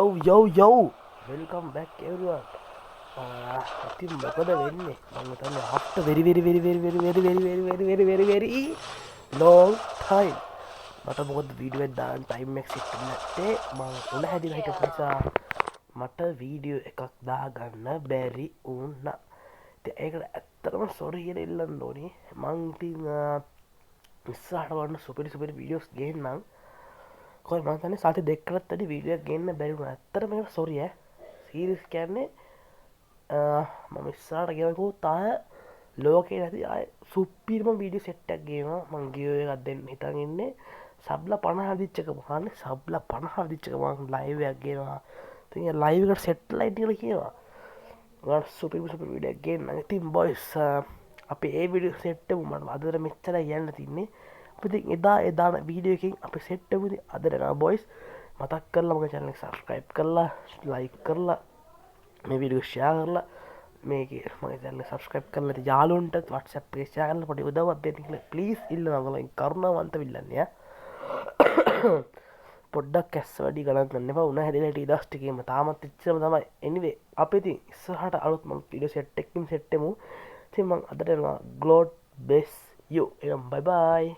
Yo, welcome back everyone. ඉතින් මොකද වෙන්නේ? මම හිතන්නේ after very long time මට මොකද වීඩියෝ එකක් දාන්න ටයිම් එකක් සෙට් වෙන්නේ නැත්තේ. මම උණ හැදිලා හිටපු නිසා මට වීඩියෝ එකක් දාගන්න බැරි වුණා. ඉතින් ඒකට ඇත්තටම sorry කියලා ඉල්ලන්න ඕනේ. මං ඉතින් ඉස්සරහට වන්න සුපිරි වීඩියෝස් ගේන්නම්. කොයි මතන සති දෙක්කරත් අඩි වීඩිය ගන්න බැරිුණ ඇත්තර මේ සොරිය සීරිස් කැන්නේ මම ඉස්සාට ගෙවකු තාය ලෝකේ නැති අය සුප්පිර්ම වීඩිය සෙට්ටක්ගේම මංගියෝ එකක් දෙන්න හිතන්ඉන්නේ සබ්ල පණහදිච්චක මහන්න සබ්ල පණහදිච්චක මං ලයිවයක් ගෙනවා තිය ලයිවකට සෙට්ලයිටල කියවා සුපි විඩක් ගන්න ඉතින් බොයිස් අප ඒ විඩිය සෙට්ට මට අදර මෙච්චර යන්න තින්නේ අපති එදා එදාන වීඩියකින් අපි සෙට්ටපුදි අදරෙන බොයිස් මතක් කරලා මගේ චැනල සබස්ක්‍රයිබ් කරලා ලයි කරලා මේ විඩියෝ ෂයා කරලා මේක මගේ චැනල සබස්ක්‍රයිබ් කරලා යාලුන්ට WhatsApp පේජ් ෂෙයා කරලා පොඩි උදව්වක් දෙන්න කියලා ප්ලීස් ඉල්ලනවා ඔයගොල්ලෝ කරුණාවන්ත විල්ලන්නේ පොඩ්ඩක් ඇස් වැඩි ගණන් ගන්න එපා උණ හැදෙන ටී දස් ටිකේම තාමත් ඉච්චරම තමයි anyway අපි ඉතින් ඉස්සරහට අලුත් මම වීඩියෝ සෙට් එකකින් සෙට් වෙමු ඉතින් මම අදට යනවා God bless you bye bye